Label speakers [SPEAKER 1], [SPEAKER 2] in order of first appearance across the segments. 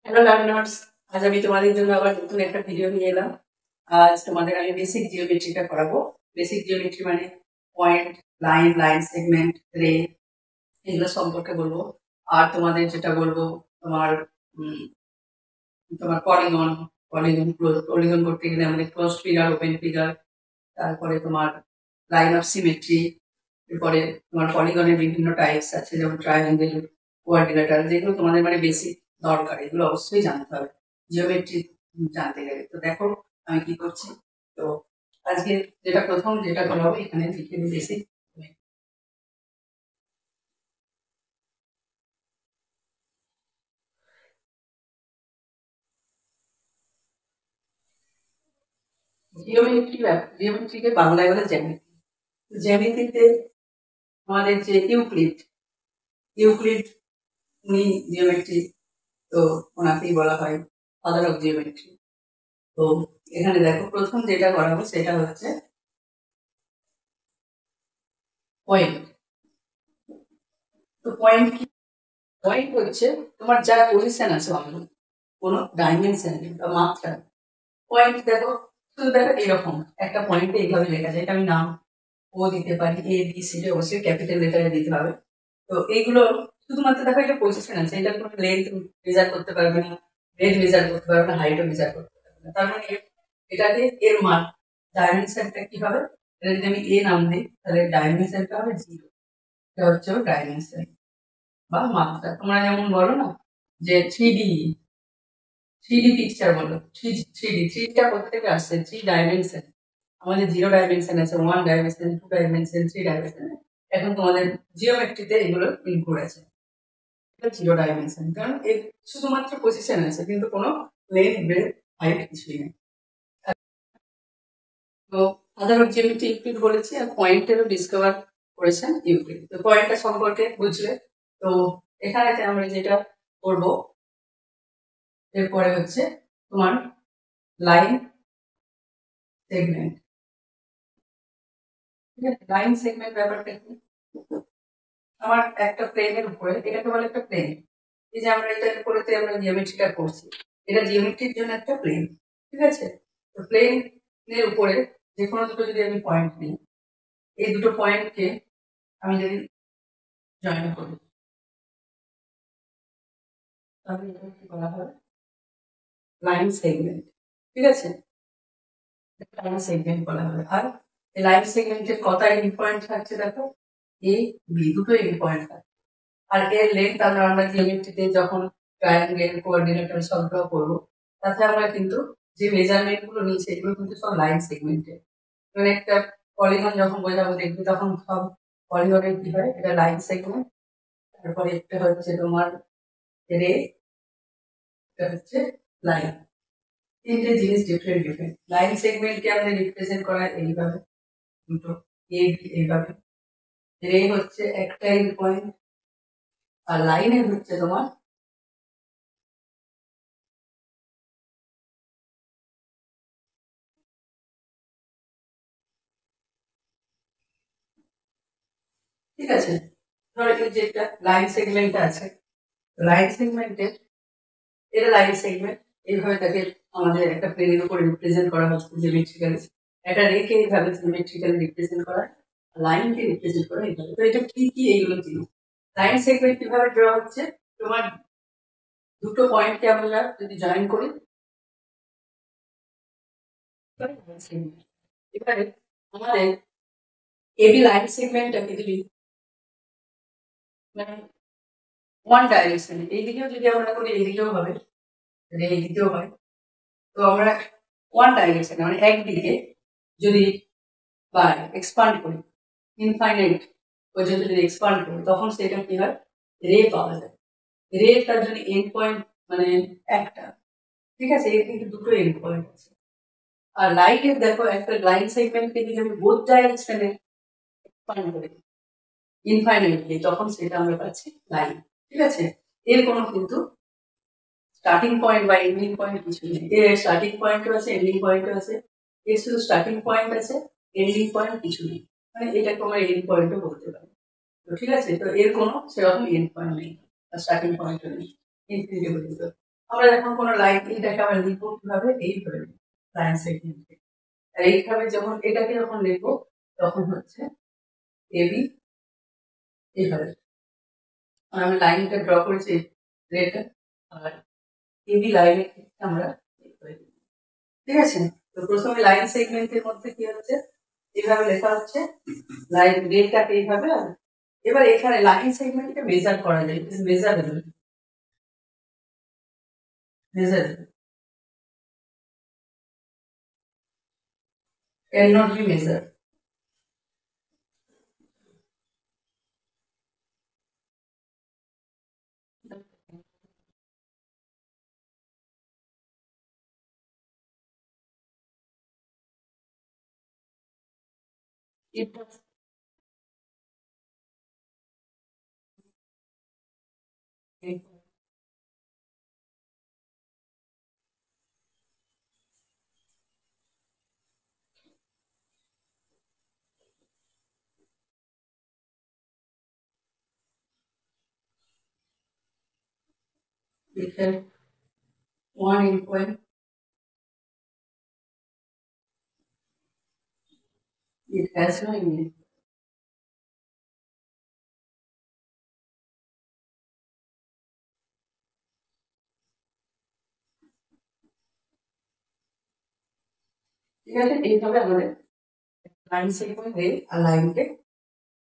[SPEAKER 1] Hello learners, আজ আমি তোমাদের জন্য আবার নতুন একটা ভিডিও নিয়ে এলাম। আজ তোমাদের আমি বেসিক জিওমেট্রিটা করাবো। বেসিক জিওমেট্রি মানে পয়েন্ট, লাইন, লাইন সেগমেন্ট, রে, এগুলো সম্পর্কে বলবো। আর তোমাদের যেটা বলবো, তোমার তোমার পলিগন, পলিগন করতে গেলে আমাদের ক্লোজড ফিগার, ওপেন ফিগার, তারপরে তোমার লাইন অফ সিমেট্রি, এরপরে তোমার পলিগনের বিভিন্ন টাইপস আছে, যেমন ট্রায়াঙ্গেল, কোয়াড্রিলেটারাল, যেগুলো তোমাদের মানে বেসিক দরকার, এগুলো অবশ্যই জানতে হবে জিওমেট্রি জানতে গেলে। তো দেখো আমি কি করছি। তো আজকে প্রথম যেটা করা হবে, এখানে লিখে নিই বেসিক জিওমেট্রি। জিওমেট্রিকে বাংলায় বলে জ্যামিতি। জ্যামিতিতে আমাদের যে ইউক্লিড, ইউক্লিড উনি জিওমেট্রি, তো ওনাকেই বলা হয় ফাদার অফ জিওমেট্রি। তো এখানে দেখো প্রথম যেটা করাবো সেটা হচ্ছে পয়েন্ট। তো পয়েন্ট কি? পয়েন্ট হচ্ছে তোমার যা পজিশন আছে অন্য কোনো ডাইমেনশন বা মাত্রা। পয়েন্ট দেখো, শুধু দেখো এরকম একটা পয়েন্টে এইভাবে লেখা যায়, এটা আমি নাম ও দিতে পারি, এ বি সি ডি, অবশ্যই ক্যাপিটাল লেটারে দিতে হবে। তো এইগুলো শুধুমাত্র দেখো এটা পজিশন আছে, এটা কোনো লেন্থ মেজার করতে পারবে না, রেঞ্জ মেজার করতে পারবে না, হাইটও মেজার করতে পারবে না। তার মানে এটাকে এর মান ডাইমেনশনটা কি হবে, এটা যদি আমি এ নাম দিই তাহলে ডাইমেনশনটা হবে 0। এটা হচ্ছে ডাইমেনশন বা মাত্রা। তোমরা যেমন বলো না যে থ্রি ডি পিকচার বলো, থ্রিটা কোথা থেকে আসছে? 3 ডাইমেনশন। আমাদের 0 ডাইমেনশন আছে, 1 ডাইমেনশন, 2 ডাইমেনশন, 3 ডাইমেনশন। এখন তোমাদের জিওমেট্রিতে এগুলো ইনক্লুড আছে। 0 ডাইমেনশন কারণ এর শুধুমাত্র পজিশন আছে, কিন্তু কোনো লেন্থ, ব্রেথ, হাইট কিছুই নেই। তো ফাদার অফ জিওমেট্রি ইউক্লিড বলেছি, আর পয়েন্টেরও ডিসকভার করেছেন ইউক্লিড। তো পয়েন্টটা সম্পর্কে বুঝলে, তো এখানে আমরা যেটা করবো এরপরে হচ্ছে তোমার লাইন সেগমেন্ট। ঠিক আছে, লাইন সেগমেন্ট ব্যাপারটা কি? আমার একটা প্লেনের উপরে, এটাকে বলে একটা প্লেন। এই যে আমরা এটার উপরেতে আমরা জিওমেট্রিটা করছি, এটা জিওমেট্রির জন্য একটা প্লেন। ঠিক আছে, তো প্লেনের উপরে যে কোনো দুটো যদি আমি পয়েন্ট নিই, এই দুটো পয়েন্টকে আমি যদি জয়েন করি, তাহলে এটা কি বলা হয়? Line segment. ঠিক আছে, লাইন সেগমেন্ট বলা হবে। আর এই লাইন সেগমেন্টের কটা এন্ড পয়েন্ট থাকছে দেখো, এ বি, দুটো এন্ড পয়েন্ট থাকছে। আর এর লেন্থ আমরা জিওমেট্রিতে যখন ট্রায়াঙ্গেল, কোঅর্ডিনেটর সলভ করবো, তাতে আমরা কিন্তু যে মেজারমেন্ট গুলো নিয়েছি এগুলো কিন্তু সব লাইন সেগমেন্টে। মানে একটা পলিগন যখন বোঝাবো দেখবি, তখন সব পলিগনের কি হয়, এটা লাইন সেগমেন্ট। তারপরে একটা হচ্ছে তোমার রে, এটা হচ্ছে লাইন। তিনটে জিনিস ডিফারেন্ট ডিফারেন্ট। লাইন সেগমেন্টকে আমরা রিপ্রেজেন্ট করা এইভাবে, দুটো এ বি এইভাবে। রে হচ্ছে একটা এন্ড পয়েন্ট, আর লাইনের হচ্ছে তোমার ঠিক আছে। ধরো এই যে একটা লাইন সেগমেন্ট আছে, লাইন সেগমেন্টে এটা লাইন সেগমেন্ট এইভাবে তাকে আমাদের একটা প্লেনের উপর রিপ্রেজেন্ট করা হচ্ছে জিওমেট্রিক্যালি। একটা রেকে এইভাবে জিওমেট্রিক্যালি রিপ্রেজেন্ট করা, লাইনকে রিপ্রেজেন্ট করা এইভাবে। তো এটা কি কি এইগুলো জিনিস। লাইন সেগমেন্ট কিভাবে ড্র হচ্ছে, তোমার দুটো পয়েন্টকে আমরা যদি জয়েন করি, এবারে আমাদের এবি লাইন সেগমেন্টটাকে যদি মানে ওয়ান ডাইরেকশন, এইদিকেও যদি আমরা করি এইদিকেও হবে, এইদিকেও হয়। তো আমরা ওয়ান ডাইরেকশন মানে একদিকে যদি বা এক্সপান্ড করি, ইনফাইনাইট পর্যন্ত যদি এক্সপান্ড করি, তখন সেটা কি হয়, রে পাওয়া যায়। রে তার জন্য এন্ড পয়েন্ট মানে একটা। ঠিক আছে, এর কিন্তু দুটো এন্ড পয়েন্ট আছে। আর লাইনের দেখো একটা লাইন সেগমেন্টকে যদি আমি বোথ ডাইরেকশনে এক্সপান্ড করি ইনফাইনাইটলি, তখন সেটা আমরা পাচ্ছি লাইন। ঠিক আছে, এর কোনো কিন্তু স্টার্টিং পয়েন্ট বা এন্ডিং পয়েন্ট কিছু নেই। এর স্টার্টিং পয়েন্টও আছে, এন্ডিং পয়েন্টও আছে। এর শুধু স্টার্টিং পয়েন্ট আছে, এন্ডিং পয়েন্ট কিছু নেই। মানে এটাকে আমরা এন্ড পয়েন্টও বলতে পারি। তো ঠিক আছে, তো এর কোনো সেরকম এন্ড পয়েন্ট নেই, স্টার্টিং পয়েন্টও নেই, ইনফিনিটি পর্যন্ত। আমরা যখন কোনো লাইন এটাকে আমরা লিখবো কিভাবে, এইভাবে লাইন সেগমেন্ট, আর এইভাবে যখন এটাকে যখন লিখবো তখন হচ্ছে এবি, এইভাবে আমি লাইনটা ড্র করেছি রেড, আর এবি লাইনের আমরা ঠিক আছে। তো প্রথমে লাইন সেগমেন্টের মধ্যে কি হচ্ছে, এইভাবে লেখা হচ্ছে লাইন রেডটাকে এইভাবে। এবার এখানে লাইন সেগমেন্টকে মেজার করা যায়, measurable, measurable, cannot be measured. It does. It has one endpoint. It has no endpoint. ঠিক আছে, এইভাবে আমাদের লাইন সেগমেন্টে আর লাইনকে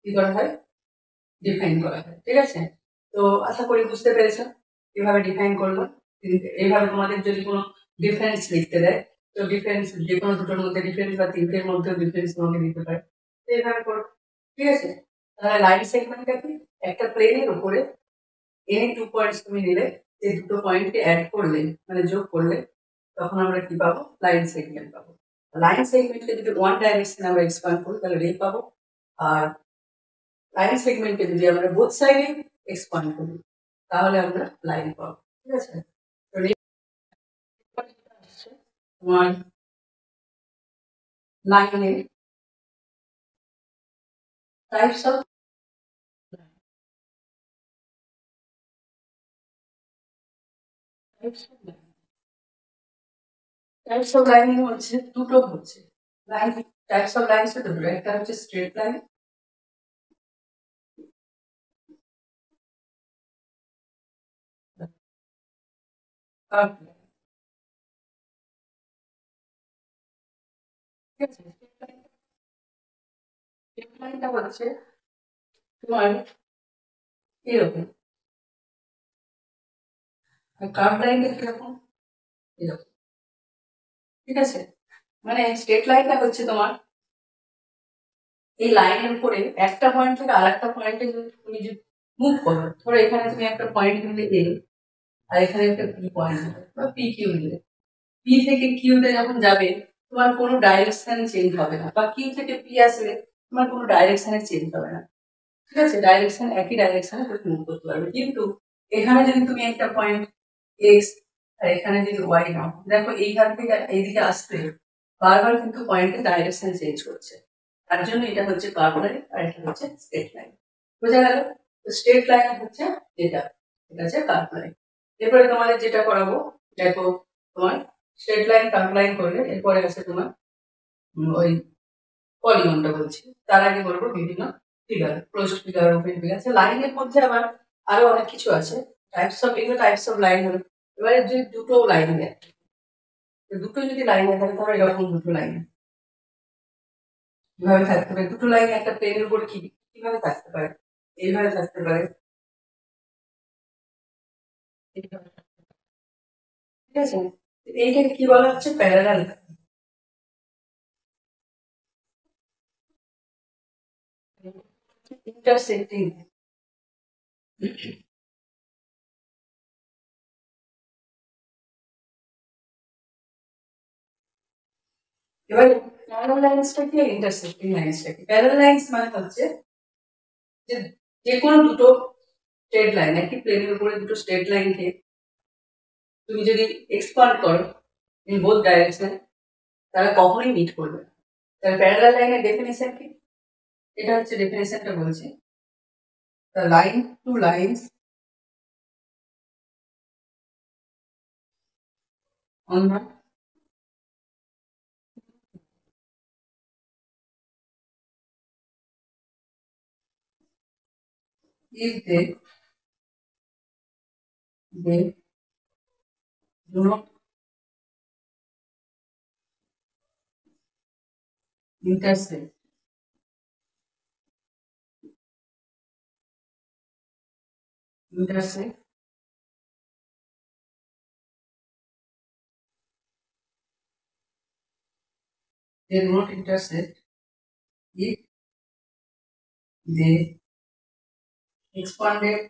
[SPEAKER 1] কি করা হয়, ডিফাইন করা হয়। ঠিক আছে, তো আশা করি বুঝতে পেরেছো কিভাবে ডিফাইন করলো। এইভাবে তোমাদের যদি কোনো ডিফারেন্স লিখতে দেয়, তো ডিফারেন্স যে কোনো দুটোর মধ্যে ডিফারেন্স বা তিনটের মধ্যে ডিফারেন্স তোমাকে দিতে পারে, তো এইভাবে করো। ঠিক আছে, তাহলে লাইন সেগমেন্টটা কি, একটা প্লেনের উপরে এনি 2 পয়েন্টস তুমি নিলে, এই দুটো পয়েন্টকে অ্যাড করলে মানে যোগ করলে তখন আমরা কি পাবো, লাইন সেগমেন্ট পাবো। লাইন সেগমেন্টকে যদি ওয়ান ডাইরেকশনে আমরা এক্সপ্যান্ড করি তাহলে রে পাবো, আর লাইন সেগমেন্টকে যদি আমরা বোথ সাইডে এক্সপ্যান্ড করি তাহলে আমরা লাইন পাবো। ঠিক আছে, তো তোমার লাইনের types of types of lining হচ্ছে দুটো, হচ্ছে লাইন টাইপস অফ লাইন দুটো, একটা হচ্ছে স্ট্রেট লাইন, কার্ভ লাইন। ঠিক আছে, স্ট্রেট লাইনটা হচ্ছে তোমার এরকম, আর কার্ভ লাইনটা কিরকম, এরকম। ঠিক আছে, মানে স্ট্রেট লাইনটা হচ্ছে তোমার এই লাইনের উপরে একটা পয়েন্ট থেকে আর একটা পয়েন্টে যদি তুমি যদি মুভ করো, ধরো এখানে তুমি একটা পয়েন্ট নিলে এ, আর এখানে একটা পি পয়েন্ট বা পি কিউ নিলে, পি থেকে কিউতে যখন যাবে তোমার কোনো ডাইরেকশন চেঞ্জ হবে না, বা কিউ থেকে পি আসলে তোমার কোনো ডাইরেকশনে চেঞ্জ হবে না। ঠিক আছে, ডাইরেকশন একই ডাইরেকশনে তুমি মুভ করতে পারবে, কিন্তু এখানে যদি তুমি একটা পয়েন্ট এক্স আর এখানে যদি ওয়াই নাও, দেখো এইখান থেকে এইদিকে আসতে বারবার কিন্তু পয়েন্টের ডাইরেকশন চেঞ্জ করছে। তার জন্য এটা হচ্ছে কার্ভ লাইন আর এটা হচ্ছে স্ট্রেট লাইন। বোঝা গেল? স্ট্রেট লাইন হচ্ছে এটা, এটা হচ্ছে কার্ভ লাইন। এরপরে তোমাদের যেটা করাবো, দেখো তোমার স্ট্রেট লাইন কার্ভ লাইন করলে এরপরে আছে তোমার ওই পলিগনটা বলছি, তার আগে বলবো বিভিন্ন figure, closed figure, open figure আছে। লাইনের মধ্যে আবার আরো অনেক কিছু আছে, টাইপস অফ, এগুলো টাইপস অফ লাইন হলো। এবারে যদি দুটো লাইন দেয়, দুটো যদি লাইন থাকে ধরো এরকম দুটো লাইন কিভাবে থাকতে পারে, দুটো লাইন একটা প্লেনের উপর কিভাবে থাকতে পারে, এইভাবে থাকতে পারে, এইভাবে। ঠিক আছে, এইটাকে কি বলা হচ্ছে, প্যারালাল ইন্টারসেক্টিং। এবার প্যারালাল লাইন্সটা কি, ইন্টারসেক্টিং লাইন্সটা কি? প্যারালাল লাইন্স মানে হচ্ছে যে যে কোনো দুটো স্ট্রেট লাইন, একই প্লেনের উপরে দুটো স্ট্রেট লাইনকে তুমি যদি এক্সপান্ড করো ইন বোথ ডাইরেকশন, তারা কখনোই মিট করবে না। তাহলে প্যারালাল লাইনের ডেফিনেশন কি, এটা হচ্ছে ডেফিনেশনটা বলছি, the line two lines on the if they do not intersect they do not intersect if they expanded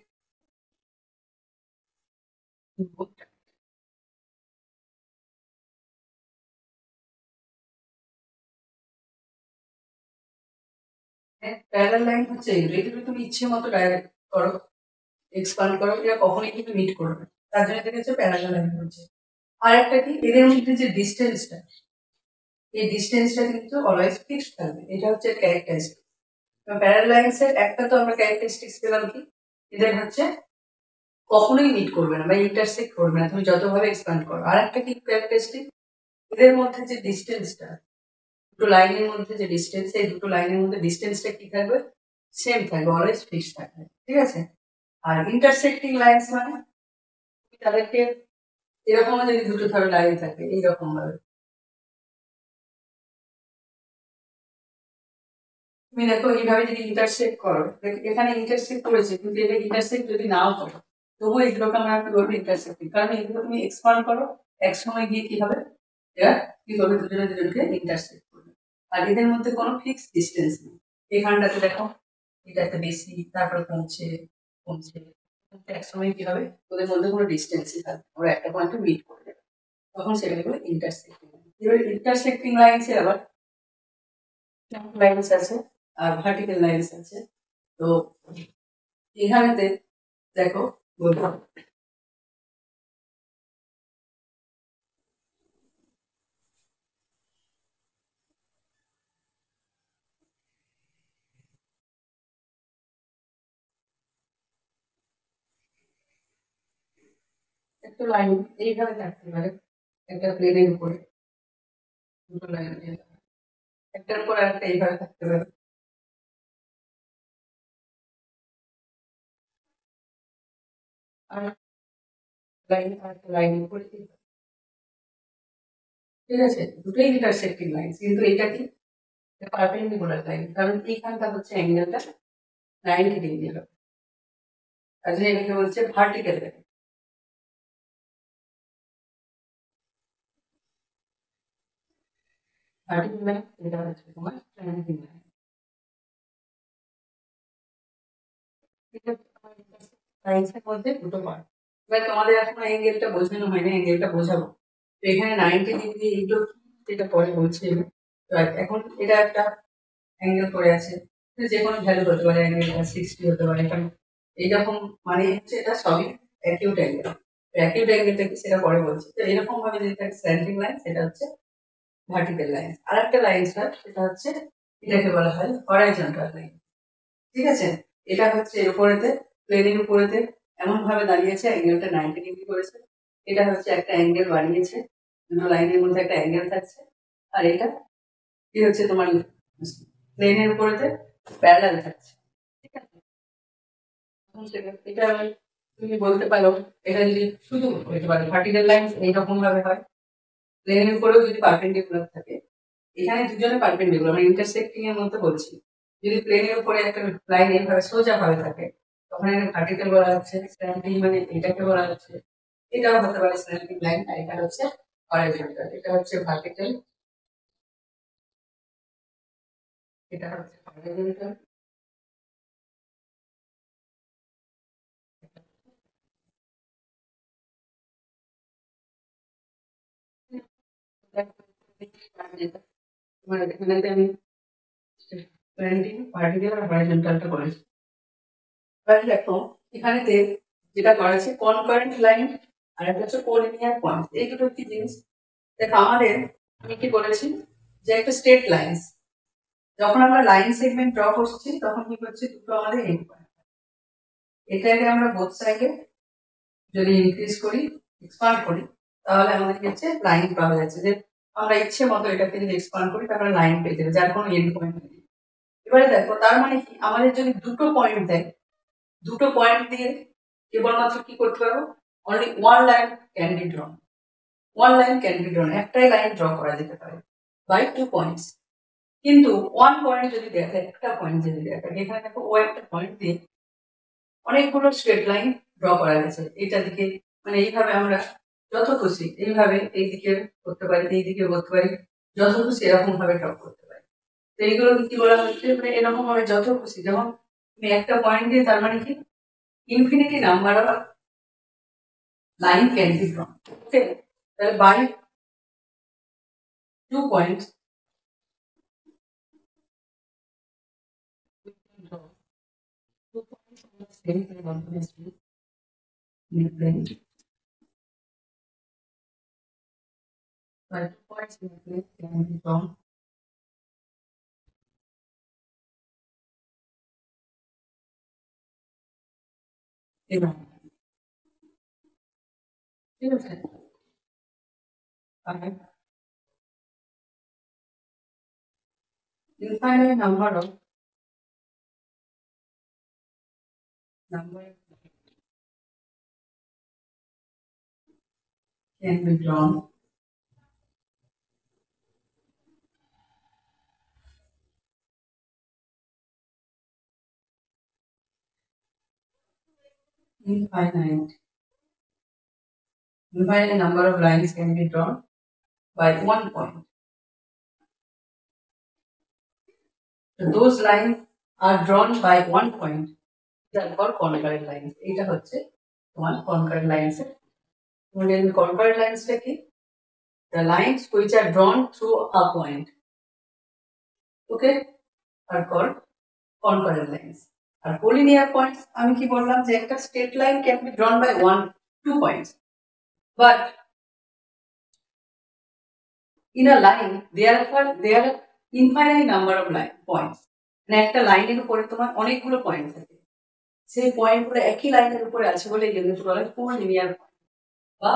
[SPEAKER 1] input. Parallel line হচ্ছে এগুলো তুমি ইচ্ছে মতো ডাইরেক্ট করো, এক্সপান্ড করো, এটা কখনোই কিন্তু মিট করবে, তার জন্য এটা হচ্ছে প্যারালাল লাইন হচ্ছে। আর একটা কি, এদের মধ্যে যে ডিস্টেন্সটা, এই ডিস্টেন্সটা কিন্তু অলওয়েজ ফিক্সড থাকবে, এটা হচ্ছে ক্যারেক্টারিস্টিক। প্যারালাল লাইন্সের একটা তো আমরা ক্যারেক্টারিস্টিক্স পেলাম কি, এদের হচ্ছে কখনোই মিট করবে না বা ইন্টারসেক্ট করবে না তুমি যতভাবে এক্সপ্যান্ড করো। আর একটা কি ক্যারেক্টারিস্টিক, এদের মধ্যে যে ডিস্টেন্সটা, দুটো লাইনের মধ্যে যে ডিস্টেন্স, এই দুটো লাইনের মধ্যে ডিস্টেন্সটা কি থাকবে, সেম থাকবে, অলওয়েজ ফিক্সড থাকবে, ঠিক আছে। আর ইন্টারসেক্টিং লাইন্স মানে তাদেরকে এরকম যদি দুটো ধরো লাইন থাকে এইরকম ভাবে, তুমি দেখো এইভাবে যদি ইন্টারসেক্ট করো, এখানে ইন্টারসেক্ট করেছে কিন্তু এটা ইন্টারসেক্ট যদি নাও করো, তবুও এগুলোকে আমরা কি করবো, ইন্টারসেক্টিং, কারণ এগুলো তুমি এক্সপান্ড করো এক সময় গিয়ে কি হবে, এরা কি করবে, দুজনে দুজনকে ইন্টারসেক্ট করবে। আর এদের মধ্যে কোনো ফিক্সড ডিস্টেন্স নেই। এখানটাতে দেখো এটা একটা বেশি, তারপরে কমছে কমছে, এক সময় কি হবে, ওদের মধ্যে কোনো ডিস্টেন্সই থাকবে, ওরা একটা পয়েন্টে মিট করে দেবে, তখন সেগুলো ইন্টারসেক্টিং। এবার ইন্টারসেক্টিং লাইন্সের আবার লাইন্স আছে আর ভার্টিক্যাল লাইন্স আছে। তো এখানেতে দেখো বলবো একটা লাইন এইভাবে থাকতে পারে, একটা প্লেনের উপরে দুটো লাইন, একটার পর একটা এইভাবে থাকতে পারে। আর লাইন আর একটা লাইনের উপরে, ঠিক আছে, দুটোই ইন্টারসেক্টিং লাইন, কিন্তু এটা কি পারপেন্ডিকুলার লাইন, কারণ এইখানটা হচ্ছে অ্যাঙ্গেলটা 90 ডিগ্রি হবে, তার জন্য এটাকে বলছে ভার্টিক্যাল লাইন। ভার্টিক্যাল লাইন এটা হচ্ছে তোমার স্ট্যান্ডিং লাইন। লাইন্সের মধ্যে দুটো পার্ট। এবার তোমাদের এখন অ্যাঙ্গেলটা বোঝানো হয়নি, অ্যাঙ্গেলটা বোঝাবো। তো এখানে 90 ডিগ্রি এইগুলো যেটা পরে বলছি, এখন এটা একটা অ্যাঙ্গেল করে আছে, যে কোনো ভ্যালু হতে পারে, অ্যাঙ্গেলটা 60 হতে পারে, কারণ এইরকম মানে হচ্ছে এটা সবই অ্যাকিউট অ্যাঙ্গেল। অ্যাকিউট অ্যাঙ্গেলটা কি সেটা পরে বলছি। তো এরকম ভাবে যেটা স্ট্যান্ডিং লাইন সেটা হচ্ছে ভার্টিক্যাল লাইন। আর একটা লাইন সেটা হচ্ছে এটাকে বলা হয় হরাইজন্টাল লাইন, ঠিক আছে। এটা হচ্ছে উপরেতে, প্লেনের উপরেতে এমন ভাবে দাঁড়িয়েছে, অ্যাঙ্গেলটা 90 ডিগ্রি করেছে, এটা হচ্ছে একটা অ্যাঙ্গেল বানিয়েছে, দুটো লাইনের মধ্যে একটা অ্যাঙ্গেল থাকছে। আর এটা কি হচ্ছে তোমার প্লেনের উপরেতে প্যারালাল থাকছে, ঠিক আছে। এটা তুমি বলতে পারো, এটা যদি শুধু হতে পারে ভার্টিক্যাল লাইন এইরকম ভাবে হয়, প্লেনের উপরেও যদি পারপেন্ডিকুলার থাকে, এখানে দুজনে পারপেন্ডিকুলার মানে ইন্টারসেক্টিং এর মধ্যে বলছি, যদি প্লেনের উপরে একটা লাইন এইভাবে সোজা ভাবে থাকে, তখন এটা ভার্টিক্যাল বলা হচ্ছে, স্ট্যান্ডিং মানে এটাকে বলা হচ্ছে, এটাও হতে পারে স্ট্যান্ডিং লাইন, আর এটা হচ্ছে হরাইজন্টাল, এটা হচ্ছে ভার্টিক্যাল, এটা হচ্ছে হরাইজন্টাল। মানে এখানে আমি স্ট্যান্ডিং ভার্টিক্যাল আর হরাইজন্টালটা করেছি। এবার দেখো এখানেতে যেটা করা আছে কনকারেন্ট লাইন আর একটা হচ্ছে কোলিনিয়ার পয়েন্ট, এই দুটো কি জিনিস। দেখো আমাদের আমি কি বলেছি যে একটা স্ট্রেট লাইন্স, যখন আমরা লাইন সেগমেন্ট ড্র করছি তখন কি করছি, দুটো আমাদের এন্ড পয়েন্ট, এটাকে আমরা বোথ সাইডে যদি ইনক্রিজ করি, এক্সপান্ড করি, তাহলে আমাদের হচ্ছে লাইন পাওয়া যাচ্ছে, যে আমরা ইচ্ছে মতো এটাকে যদি এক্সপ্যান্ড করি তাহলে লাইন পেয়ে যাবে, যার কোনো এন্ড পয়েন্ট নেই। এবারে দেখো তার মানে কি, আমাদের যদি দুটো পয়েন্ট দেয়, দুটো পয়েন্ট দিয়ে কেবলমাত্র কি করতে পারবো, only one line can be ড্রন, one line can be ড্রন, একটাই লাইন ড্র করা যেতে পারে বাই 2 পয়েন্টস। কিন্তু ওয়ান পয়েন্ট যদি দেখা, একটা পয়েন্ট যদি দেখা, এখানে দেখো ও একটা পয়েন্ট দিয়ে অনেকগুলো স্ট্রেট লাইন ড্র করা গেছে এটা দিকে, মানে এইভাবে আমরা যত খুশি এইভাবে এই দিকে করতে পারি, এই দিকে করতে পারি, যত খুশি এরকম ভাবে ড্র করতে পারি। তো এইগুলো কি বলা হচ্ছে, মানে এরকম ভাবে যত খুশি, যেমন তুমি একটা পয়েন্ট দিয়ে, তার মানে কি infinity number of line can be drawn. Okay, তাহলে by 2 points draw 2 points on the same plane on the plane. By 2 points in the plane can be drawn in a, ঠিক আছে, আর infinite number of can be drawn infinite number of lines can be drawn by 1 point. So those lines are drawn by 1 point. They are called concurrent lines. এটা হচ্ছে তোমার concurrent lines এর, concurrent lines টা কি, the lines which are drawn through a point, okay, are called concurrent lines. R collinear points আমি কি বললাম, যে একটা straight line can be drawn by 2 points, but in a line there are infinite number of points. মানে একটা লাইনের উপরে তোমার অনেকগুলো পয়েন্ট থাকে, সেই পয়েন্টগুলো একই লাইনের উপরে আছে বলে এগুলোকে বলা হয় collinear point বা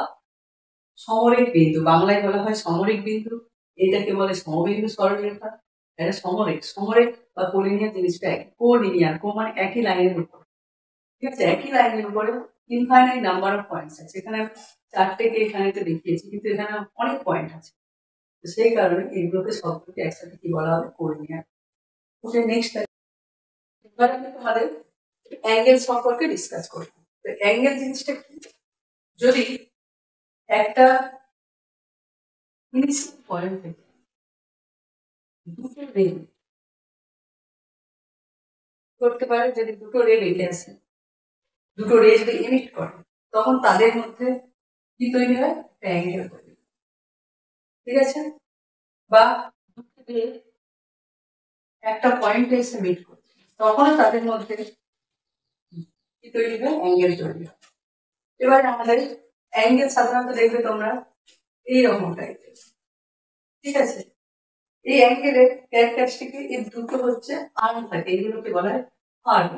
[SPEAKER 1] সমরেখ বিন্দু, বাংলায় বলা হয় সমরেখ বিন্দু, এটাকে বলে সমবিন্দু সরলরেখা। এটা সমরেখ, সমরেখ বা কোলিনিয়ার জিনিসটা একই, কোলিনিয়ার, কো মানে একই লাইনের উপর, ঠিক আছে, একই লাইনের উপরে ইনফাইনাইট নাম্বার অফ পয়েন্টস আছে। এখানে 4টেকে এখানে তো দেখিয়েছি, কিন্তু এখানে অনেক পয়েন্ট আছে, তো সেই কারণে এইগুলোকে সবগুলোকে একসাথে কি বলা হবে, কোলিনিয়ার। ওকে, নেক্সট এবার আমি তোমাদের অ্যাঙ্গেল সম্পর্কে ডিসকাস করব। তো অ্যাঙ্গেল জিনিসটা কি, যদি একটা পয়েন্ট থেকে দুটো রে করতে পারে, যদি দুটো রে রেখে আসে, দুটো রে যদি ইমিট করে, তখন তাদের মধ্যে কি তৈরি হয়, অ্যাঙ্গেল তৈরি, ঠিক আছে, বা দুটো রে একটা পয়েন্টে এসে মিট করছে, তখন তাদের মধ্যে কি তৈরি হয়, অ্যাঙ্গেল তৈরি হয়। এবার আমাদের অ্যাঙ্গেল সাধারণত দেখবে তোমরা এইরকম টাইপের, ঠিক আছে, এই অ্যাঙ্গেলের ক্যারেক্টারিস্টিক এই দুটো হচ্ছে আর্ম থাকে, এগুলোকে বলা হয় আর্ম,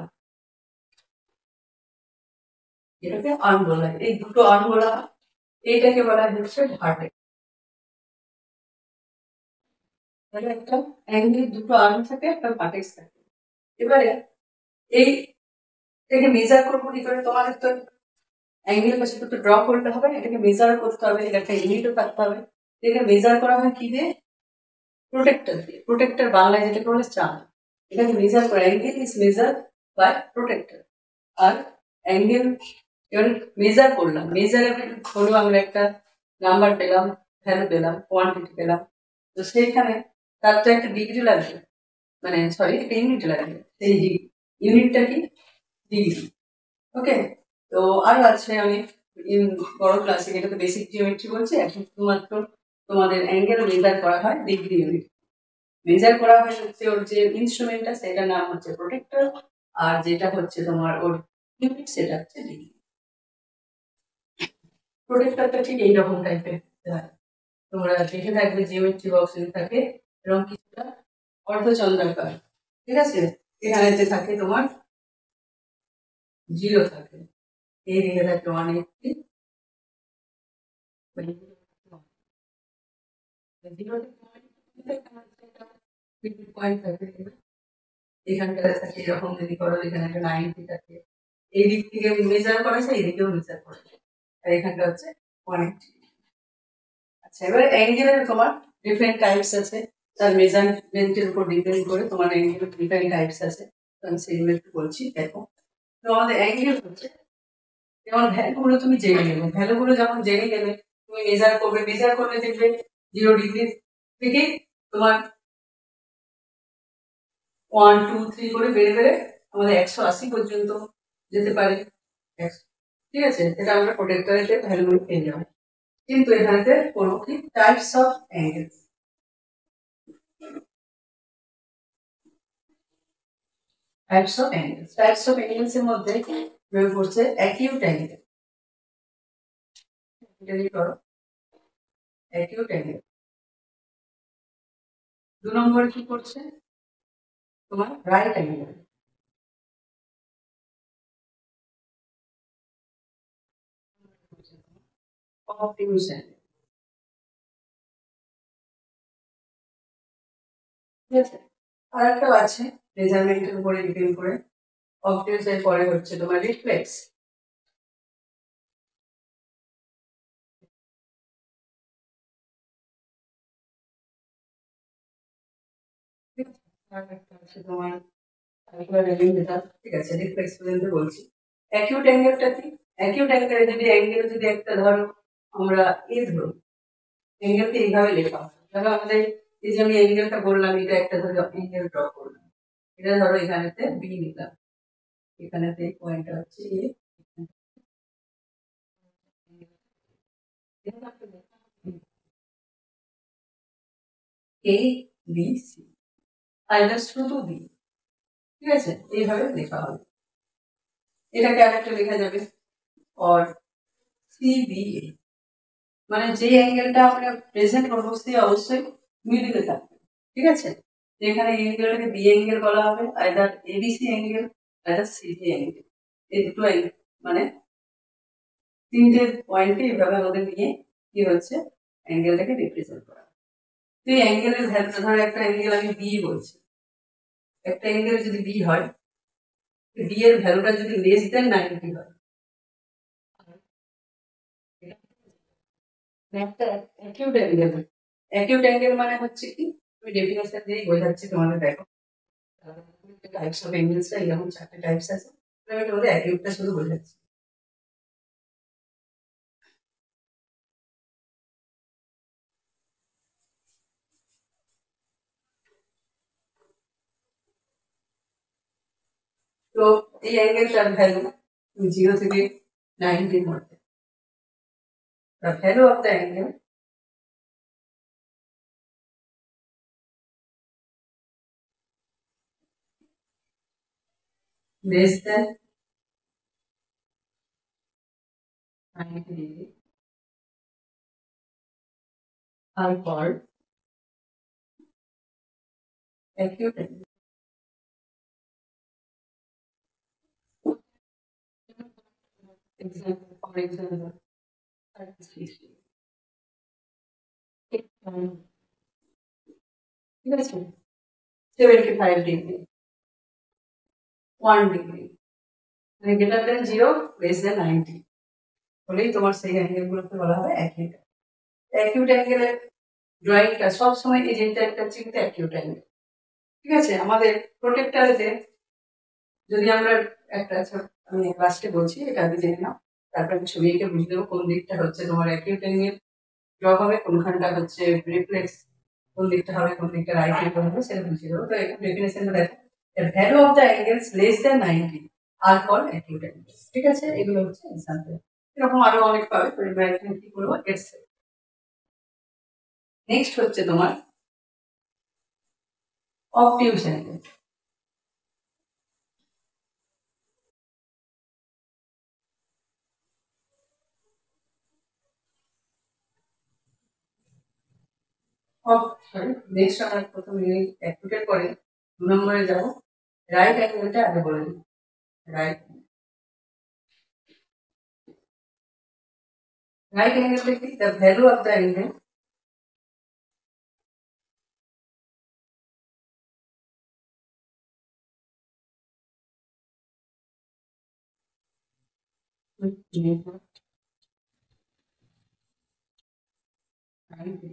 [SPEAKER 1] এটাকে আর্ম বলা হয়, এই দুটো আর্ম বলা হয়, এইটাকে বলা হচ্ছে ভার্টেক্স। তাহলে একটা অ্যাঙ্গেলের দুটো আর্ম থাকে, একটা ভার্টেক্স থাকে। এবারে এই এটাকে মেজার করবো কি করে, তোমাদের তো অ্যাঙ্গেল বা শুধু ড্র করতে হবে, এটাকে মেজার করতে হবে, এটা একটা ইউনিটও থাকতে হবে। এটাকে মেজার করা হয় কি দিয়ে, প্রোটেক্টর দিয়ে, প্রোটেক্টর বাংলায় যেটাকে বলে চাঁদ, এটাকে মেজার করা, angle is measure by protector. আর অ্যাঙ্গেল এবার মেজার করলাম, মেজারে হলো আমরা একটা নাম্বার পেলাম, ভ্যালু পেলাম, কোয়ান্টিটি পেলাম, তো সেইখানে তার তো একটা ডিগ্রি লাগবে, মানে সরি একটা ইউনিট লাগবে, সেই ইউনিটটা কি, ডিগ্রি। ওকে, তো আরো আছে অনেক বড় ক্লাসে, এটা তো বেসিক জিওমেট্রি বলছে, এখন শুধুমাত্র তোমাদের অ্যাঙ্গেল মেজার করা হয় ডিগ্রি ইউনিট, মেজার করা হয় হচ্ছে ওর যে ইনস্ট্রুমেন্টটা সেটার নাম হচ্ছে প্রোটেক্টর, আর যেটা হচ্ছে তোমার ওর ইউনিট সেটা হচ্ছে ডিগ্রি। প্রোটেক্টরটা ঠিক এইরকম টাইপের, তোমরা দেখে থাকবে জিওমেট্রি বক্স যদি থাকে এরকম কিছুটা অর্ধচন্দ্রাকার, ঠিক আছে, এখানে থাকে তোমার 0 থাকে, এই দিকে থাকে 180, এখানটা এরকম যদি করো, এখানে একটা 90 থাকে, এই দিক থেকে মেজার করা যায়, এদিকেও মেজার করা যায়, আর এখানটা হচ্ছে 180। আচ্ছা, এবার অ্যাঙ্গেলের তোমার ডিফারেন্ট টাইপস আছে, তার মেজারমেন্টের উপর ডিপেন্ড করে তোমার অ্যাঙ্গেলের ডিফারেন্ট টাইপস আছে। তো আমি সেগুলো একটু বলছি, দেখো। তো আমাদের অ্যাঙ্গেল হচ্ছে, যেমন ভ্যালুগুলো তুমি জেনে নেবে, ভ্যালুগুলো যখন জেনে গেলে তুমি মেজার করবে, মেজার করলে দেখবে 0 ডিগ্রি থেকে তোমার 1, 2, 3 করে বেড়ে বেড়ে আমাদের 180 পর্যন্ত যেতে পারে। ঠিক আছে, এটা আমরা প্রোটেক্টরেতে ভ্যালুগুলো পেয়ে যাবো। কিন্তু এখানেতে কোনো কি types of angle, types of angles, types of angles এর মধ্যে প্রয়োগ করছে অ্যাকিউট অ্যাঙ্গেল। এটা করো, অ্যাকিউট অ্যাঙ্গেল। 2 নম্বরে কি করছে তোমার রাইট অ্যাঙ্গেল। অবটিউস অ্যাঙ্গেল। ঠিক আছে, আর একটা আছে মেজারমেন্টের উপরে ডিপেন্ড করে। অবটিউস এর পরে হচ্ছে তোমার রিফ্লেক্স। আর একটা আছে তোমার ঠিক আছে, রিফ্লেক্স পর্যন্ত বলছি। অ্যাকিউট অ্যাঙ্গেলটা কি? অ্যাকিউট অ্যাঙ্গেলে যদি একটা ধরো আমরা ধরো অ্যাঙ্গেলকে এইভাবে লেখা হয়, ধরো আমাদের এই যে আমি অ্যাঙ্গেলটা বললাম, এটা একটা ধরো অ্যাঙ্গেল ড্র করলাম, এটা ধরো এখানেতে বি নিলাম, এখানেতে পয়েন্টটা হচ্ছে এ বি সি, আইদার শুধু বি। ঠিক আছে, এইভাবে লেখা হবে। এটাকে আরেকটা লেখা যাবে অর সিবিএ, মানে যে অ্যাঙ্গেলটা আমরা প্রেজেন্ট করবো সে অবশ্যই মিডিলে থাকবে। ঠিক আছে, যেখানে অ্যাঙ্গেলটাকে বি অ্যাঙ্গেল বলা হবে, either ABC angle, either CB angle. এই দুটো মানে তিনটে পয়েন্টকে এইভাবে আমাদের নিয়ে কি হচ্ছে অ্যাঙ্গেলটাকে রিপ্রেজেন্ট করা। তো এই অ্যাঙ্গেলের ভ্যালু, ধরো একটা অ্যাঙ্গেল আমি বি বলছি, একটা অ্যাঙ্গেল যদি বি হয়, ডি এর ভ্যালুটা যদি লেস দেন 90 হয়, একটা অ্যাকিউট অ্যাঙ্গেল। অ্যাকিউট অ্যাঙ্গেল মানে হচ্ছে কি, আমি ডেফিনেশন দিয়েই বোঝাচ্ছি তোমাদের, দেখো টাইপস অফ অ্যাঙ্গেলসটা এরকম 4টে টাইপস আছে, আমি তোমাদের অ্যাকিউটটা শুধু বোঝাচ্ছি। তো এই অ্যাঙ্গেলটার ভ্যালু 0 থেকে 90 এর মধ্যে। The value of the angle less than 90 degree are called acute angle. Example, for example, ঠিক আছে, 75 ডিগ্রি, 1 ডিগ্রি, মানে গ্রেটার দেন 0, লেস দেন 90 হলেই তোমার সেই অ্যাঙ্গেলগুলোকে বলা হবে অ্যাকিউট। অ্যাকিউট অ্যাঙ্গেলের ড্রয়িংটা সবসময় এই যেটা একটা চিন্তা অ্যাকিউট অ্যাঙ্গেল। ঠিক আছে, আমাদের প্রোটেক্টারেতে যদি আমরা একটা, আমি লাস্টে বলছি, এটা আগে জেনে নাও, তারপর আমি ছবি এঁকে বুঝে দেবো কোন দিকটা হচ্ছে তোমার অ্যাকিউট অ্যাঙ্গেল ড্র হবে, কোনখানটা হচ্ছে রিফ্লেক্স, কোন দিকটা হবে, কোন দিকটা রাইট অ্যাঙ্গেল হবে, সেটা বুঝিয়ে দেবো। তো এখানে ডেফিনেশনটা দেখো, the value of the angles less than 90 are called acute angles। ঠিক আছে, এগুলো হচ্ছে এক্সাম্পল, এরকম আরো অনেক পাবে। তো এবার এখানে কি করবো, নেক্সট হচ্ছে তোমার অবটিউস অ্যাঙ্গেল। নেক্সট আমরা প্রথম অ্যাকিউটের পরে 2 নম্বরে যাবো, রাইট অ্যাঙ্গেলটা আগে বলে দিই। রাইট Right angle দেখি, the value of the angle with neighbor 90.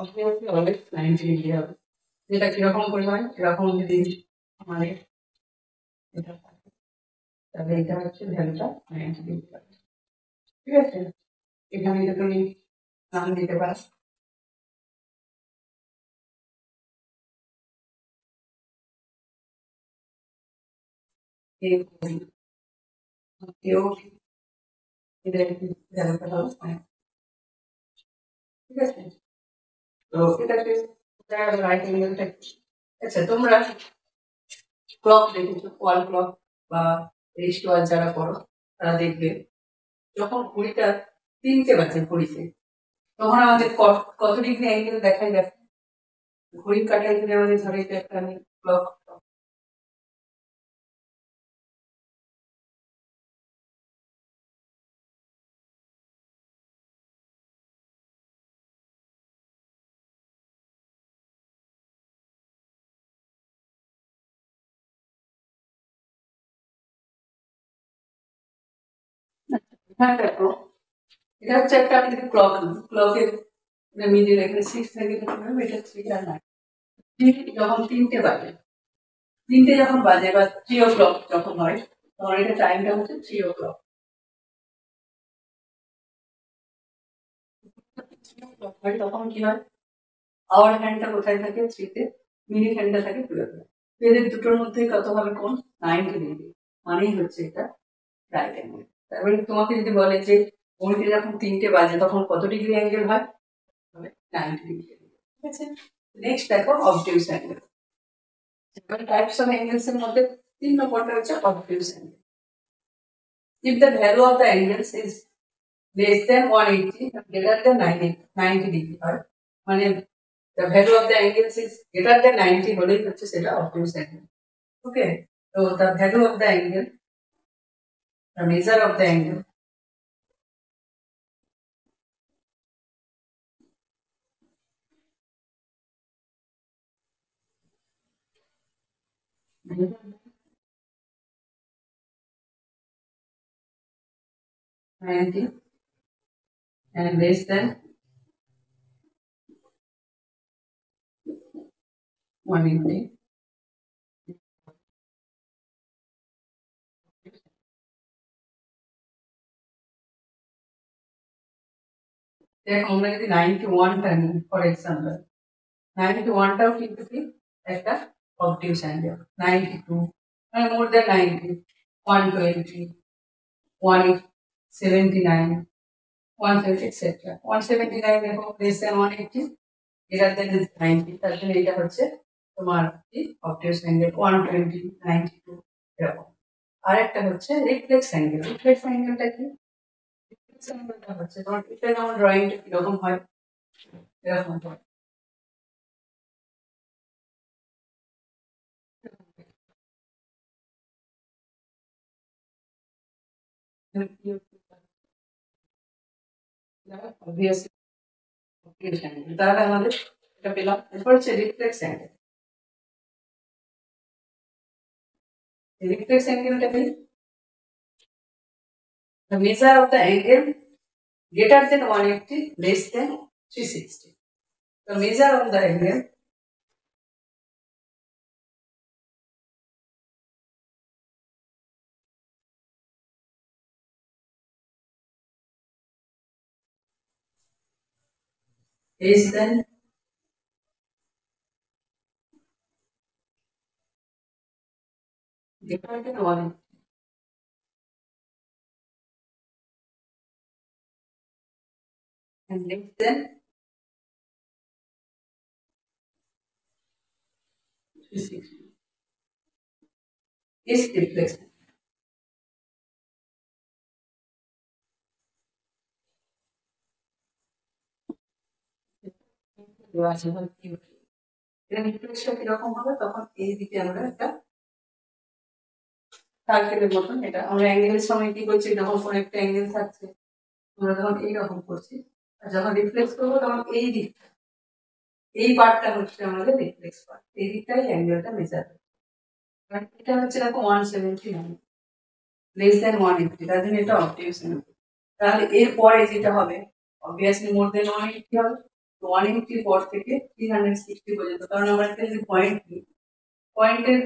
[SPEAKER 1] Obviously always 90 degree হবে। যেটা কিরকম পরিমাণ, এরকম যদি আমাদের এটা থাকে, তাহলে এটা হচ্ছে ভ্যালুটা 90 ডিগ্রি হবে। ঠিক আছে, এখানে এটা তুমি নাম দিতে পারো। কেউ এটা ভ্যালুটা হবে 90। ঠিক আছে, তো এটাকে রাইট অ্যাঙ্গেলটা। আচ্ছা, তোমরা ক্লক দেখেছো, ওয়াল ক্লক বা রিস্ট ওয়াচ যারা করো তারা দেখবে যখন ঘড়িটা 3টে বাজে ঘড়িতে, তখন আমাদের কত ডিগ্রি অ্যাঙ্গেল দেখাই যাচ্ছে। ঘড়ির কাঁটায় যদি আমাদের ধরে এটা একটা আমি ক্লক, হ্যাঁ দেখো, এটা হচ্ছে একটা আমি যদি ক্লক নিই, ক্লকের মিডিল এখানে 6 থেকে এটা 3 আর 9। যখন 3টে বাজে, 3টে যখন বাজে বা 3 o'clock যখন হয়, তখন এটা টাইমটা হচ্ছে 3 o'clock। হয় তখন কি হয়, আওয়ার হ্যান্ডটা কোথায় থাকে 3-তে, মিনিট হ্যান্ডটা থাকে 2-এ। এদের দুটোর মধ্যে কত হবে কোণ, 90 ডিগ্রি, মানেই হচ্ছে এটা রাইট অ্যাঙ্গেল। তারপরে তোমাকে যদি বলে যে ঘড়িতে যখন 3টে বাজে তখন কত ডিগ্রি অ্যাঙ্গেল হয়, 90 ডিগ্রি। ঠিক আছে, নেক্সট দেখো অবটিউস অ্যাঙ্গেল। টাইপস অফ অ্যাঙ্গেলস এর মধ্যে 3 নম্বরটা হচ্ছে অবটিউস angle. If the value of the angles is less than 180 and greater than 90 degree হয়, মানে the value of the angles is greater than 90 হলেই হচ্ছে সেটা obtuse angle। ওকে, তো the value of the angle, the measure of the angle, ninety and less than 180, দেখো আমরা যদি 91টা নিই ফর এক্সাম্পল, 91টাও কিন্তু কি একটা অবটিউস অ্যাঙ্গেল। 92 মানে মোর দ্যান 90, 120, 179, 150 etc. 179 দেখো less than 180, greater than 90, তার জন্য এটা হচ্ছে তোমার কি অবটিউস অ্যাঙ্গেল। 120, 92 এরকম। আর একটা হচ্ছে রিফ্লেক্স অ্যাঙ্গেল। রিফ্লেক্স অ্যাঙ্গেলটা কি, রিফ্লেক্স অ্যাঙ্গেলটা হচ্ছে তোমার এটা যেমন ড্রয়িংটা কিরকম হয়, এরকম হয়। Obviously অবটিউস অ্যাঙ্গেল, তাহলে আমাদের এটা পেলাম। এরপর হচ্ছে রিফ্লেক্স অ্যাঙ্গেল। রিফ্লেক্স অ্যাঙ্গেলটা কি, the measure of the angle greater than 180, less than 360. The measure of the angle less than greater than 180 and less than 360 is reflex. দেওয়া আছে এটা রিফ্লেক্সটা কিরকম হবে, তখন এই দিকে আমরা একটা সার্কেলের মতন, এটা আমরা অ্যাঙ্গেলের সময় কি করছি, যখন কোনো একটা অ্যাঙ্গেল থাকছে আমরা তখন এইরকম করছি, আর যখন রিফ্লেক্স করবো তখন এই দিকটা, এই পার্টটা হচ্ছে আমাদের রিফ্লেক্স পার্ট, এই দিকটাই অ্যাঙ্গেলটা মেজার হচ্ছে। এটা হচ্ছে এরকম 179 লেস দেন 180, তার জন্য এটা অবটিউস। তাহলে এরপরে যেটা হবে অবভিয়াসলি মোর দেন 180 হবে। তো 180 পর থেকে 360 পর্যন্ত, কারণ আমরা একটা যে পয়েন্টের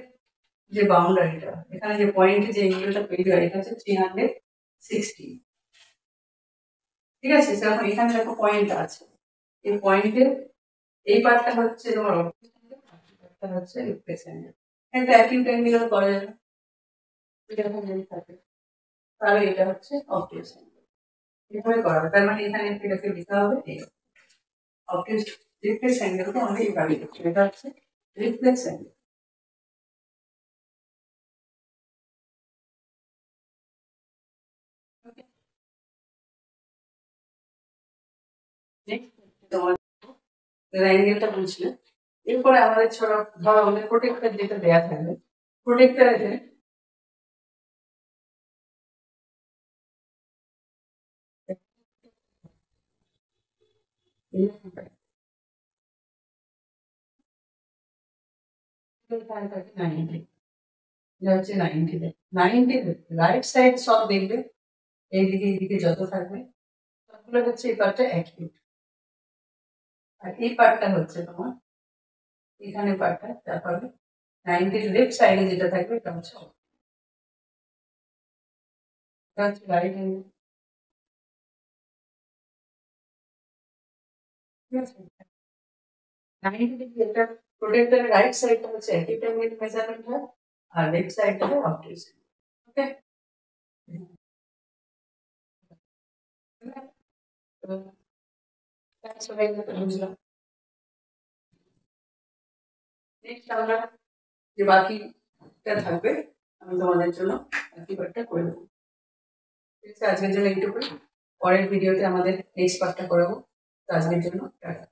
[SPEAKER 1] যে বাউন্ডারিটা, এখানে যে পয়েন্টে যে এঙ্গেলটা তৈরি হয় এটা হচ্ছে 360। ঠিক আছে, সেরকম এখানে দেখো পয়েন্ট আছে, এই পয়েন্টের এই পার্টটা হচ্ছে তোমার অবটিউস অ্যাঙ্গেল, পার্টটা হচ্ছে রিফ্লেক্স অ্যাঙ্গেল। একটা অ্যাকিউট অ্যাঙ্গেল করা যাবে এরকম যদি থাকে, তাহলে এটা হচ্ছে অবটিউস অ্যাঙ্গেল, এভাবে করা হবে। তার মানে এখানে এটাকে লিখা হবে এই অবটিউস রিফ্লেক্স অ্যাঙ্গেলকে আমাদের এইভাবে লিখছি, এটা হচ্ছে রিফ্লেক্স অ্যাঙ্গেল। তোমার অ্যাঙ্গেলটা বুঝলে এরপরে আমাদের ছোট ধরো আমাদের প্রোটেক্টর যেটা দেয়া থাকবে, প্রোটেক্টরে রাইট সাইড সব দেখবে, এইদিকে যত থাকবে সবগুলো হচ্ছে এই পার্টটা অ্যাকিউট, আর এই পার্টটা হচ্ছে তোমার এখানে পার্টটা, তারপরে 90 লেফট সাইডে যেটা থাকবে এটা হচ্ছে রাইট হ্যান্ড। ঠিক আছে, 90 ডিগ্রি এটা প্রোটেক্টরের রাইট সাইডটা হচ্ছে অ্যাকিউট অ্যাঙ্গেল মেজারমেন্ট হয়, আর লেফট সাইডটা হয় অবটিউস। ওকে, বুঝলাম। নেক্সট আমরা যে বাকিটা থাকবে আমি তোমাদের জন্য বাকি পার্টটা করে দেবো। ঠিক আছে, আজকের জন্য এইটুকুই, পরের ভিডিওতে আমাদের নেক্সট পার্টটা করাবো। তো আজকের জন্য টাটা।